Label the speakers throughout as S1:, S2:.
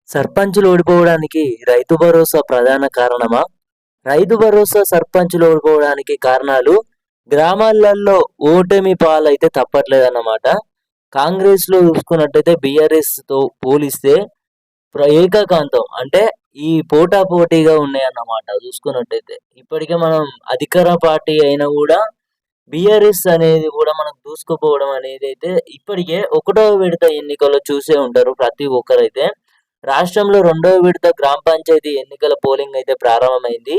S1: సర్పంచులు ఓడిపోవడానికి రైతు భరోసా ప్రధాన కారణమా? రైతు భరోసా సర్పంచులు ఓడిపోవడానికి కారణాలు గ్రామాలలో ఓటమి పాలైతే తప్పట్లేదన్నమాట. కాంగ్రెస్‌లో చూసుకున్నట్టయితే బీఆర్ఎస్‌తో పోలిస్తే ఏకకాంతం అంటే ఈ పోటాపోటీగా ఉన్నాయన్నమాట చూసుకున్నట్టయితే. ఇప్పటికే మనం అధికార పార్టీ అయినా గూడా బీఆర్ఎస్ అనేది గూడా మనకు దూసుకుపోవడం అనేదైతే ఇప్పటికే ఒకటో విడత ఎన్నికల్లో చూసే ఉంటారు ప్రతి ఒక్కరైతే. రాష్ట్రంలో రెండవ విడత గ్రామ పంచాయతీ ఎన్నికల పోలింగ్ అయితే ప్రారంభమైంది.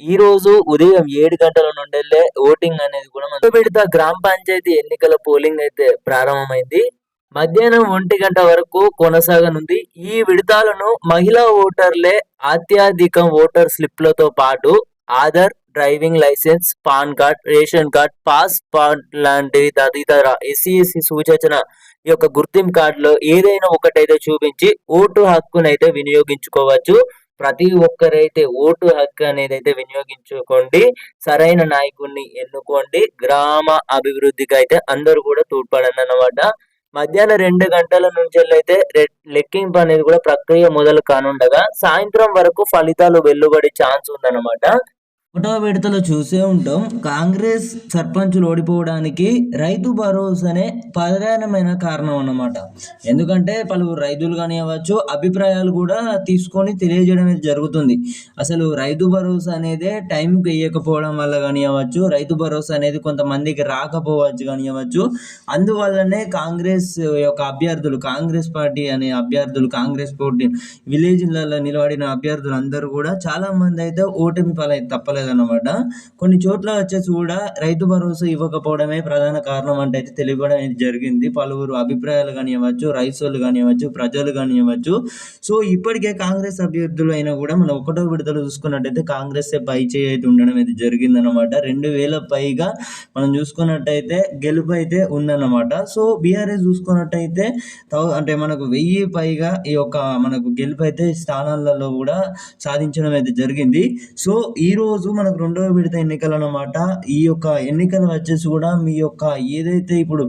S1: ఈరోజు ఉదయం 7 గంటల నుండెల్లే ఓటింగ్ అనేది కూడా రెండో విడత గ్రామ పంచాయతీ ఎన్నికల పోలింగ్ అయితే ప్రారంభమైంది. మధ్యాహ్నం 1 గంట వరకు కొనసాగనుంది. ఈ విడతలను మహిళా ఓటర్లే అత్యధికం ఓటర్ స్లిప్‌లతో పాటు Aadhaar, driving licence, PAN card, ration card, passport లాంటి తదితర ఎస్సీ, సూచన ఈ యొక్క గుర్తింపు కార్డులో ఏదైనా ఒకటైతే చూపించి ఓటు హక్కునైతే వినియోగించుకోవచ్చు. ప్రతి ఒక్కరైతే ఓటు హక్కు అనేదైతే వినియోగించుకోండి. సరైన నాయకుడిని ఎన్నుకోండి. గ్రామ అభివృద్ధికి అయితే అందరూ కూడా తోడ్పడండన్నమాట. మధ్యాహ్నం 2 గంటల నుంచెల్లైతే లెక్కింపు అనేది కూడా ప్రక్రియ మొదలు కానుండగా సాయంత్రం వరకు ఫలితాలు వెలువడే ఛాన్స్ ఉందన్నమాట. ఒకటో విడతలో చూసే ఉంటాం. కాంగ్రెస్ సర్పంచులు ఓడిపోవడానికి రైతు భరోసానే ప్రధానమైన కారణం అన్నమాట. ఎందుకంటే పలువురు రైతులు కానివ్వచ్చు అభిప్రాయాలు కూడా తీసుకొని తెలియజేయడం అనేది జరుగుతుంది. అసలు రైతు భరోసా అనేది టైంకి వేయకపోవడం వల్ల కానివ్వచ్చు, రైతు భరోసా అనేది కొంతమందికి రాకపోవచ్చు కానివ్వచ్చు. అందువల్లనే కాంగ్రెస్ యొక్క అభ్యర్థులు, కాంగ్రెస్ పార్టీ అనే అభ్యర్థులు, కాంగ్రెస్ పోటీ విలేజ్లలో నిలబడిన అభ్యర్థులు అందరూ కూడా చాలా మంది అయితే ఓటమి పాలైతే తప్పలేదన్నమాట. కొన్ని చోట్ల వచ్చేసి కూడా రైతు భరోసా ఇవ్వకపోవడమే ప్రధాన కారణం అంటే అయితే తెలియడం అనేది జరిగింది. పలువురు అభిప్రాయాలు కానివ్వచ్చు, రైతులు కానివ్వచ్చు, ప్రజలు కానివ్వచ్చు. సో ఇప్పటికే కాంగ్రెస్ అభ్యర్థులు అయినా కూడా మనం ఒకటో విడతలు చూసుకున్నట్టయితే కాంగ్రెస్ పై చేయి అయితే ఉండడం అయితే జరిగిందనమాట. 2000 పైగా మనం చూసుకున్నట్టయితే గెలుపు అయితే ఉందన్నమాట. సో బీఆర్ఎస్ చూసుకున్నట్టయితే అంటే మనకు 1000 పైగా ఈ యొక్క మనకు గెలుపు అయితే స్థానాలలో కూడా సాధించడం అయితే జరిగింది. సో ఈరోజు మనకు రెండవ విడత ఎన్నికలు అన్నమాట. ఈ యొక్క ఎన్నికలు వచ్చేసి కూడా మీ యొక్క ఏదైతే ఇప్పుడు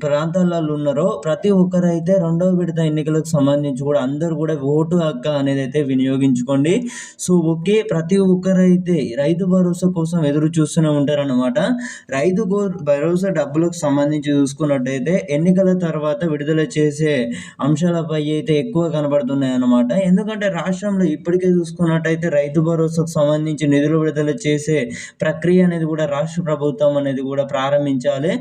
S1: ప్రాంతాలలో ఉన్నారో ప్రతి ఒక్కరైతే రెండవ విడత ఎన్నికలకు సంబంధించి కూడా అందరూ కూడా ఓటు హక్కు అనేది అయితే వినియోగించుకోండి. సో ఓకే, ప్రతి ఒక్కరైతే రైతు భరోసా కోసం ఎదురు చూస్తూనే ఉంటారన్నమాట. రైతు భరోసా డబ్బులకు సంబంధించి చూసుకున్నట్టయితే ఎన్నికల తర్వాత విడుదల చేసే అంశాలపై అయితే ఎక్కువ కనబడుతున్నాయి అన్నమాట. ఎందుకంటే రాష్ట్రంలో ఇప్పటికే చూసుకున్నట్టయితే రైతు భరోసాకు సంబంధించి నిధులు విడుదల చేసే ప్రక్రియ అనేది కూడా రాష్ట్ర ప్రభుత్వం అనేది కూడా ప్రారంభించాలి.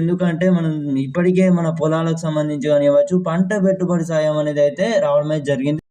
S1: ఎందుకంటే మనం ఇప్పటికే మన పొలాలకు సంబంధించి కానివ్వచ్చు పంట పెట్టుబడి సాయం అనేది అయితే రావడమే జరిగింది.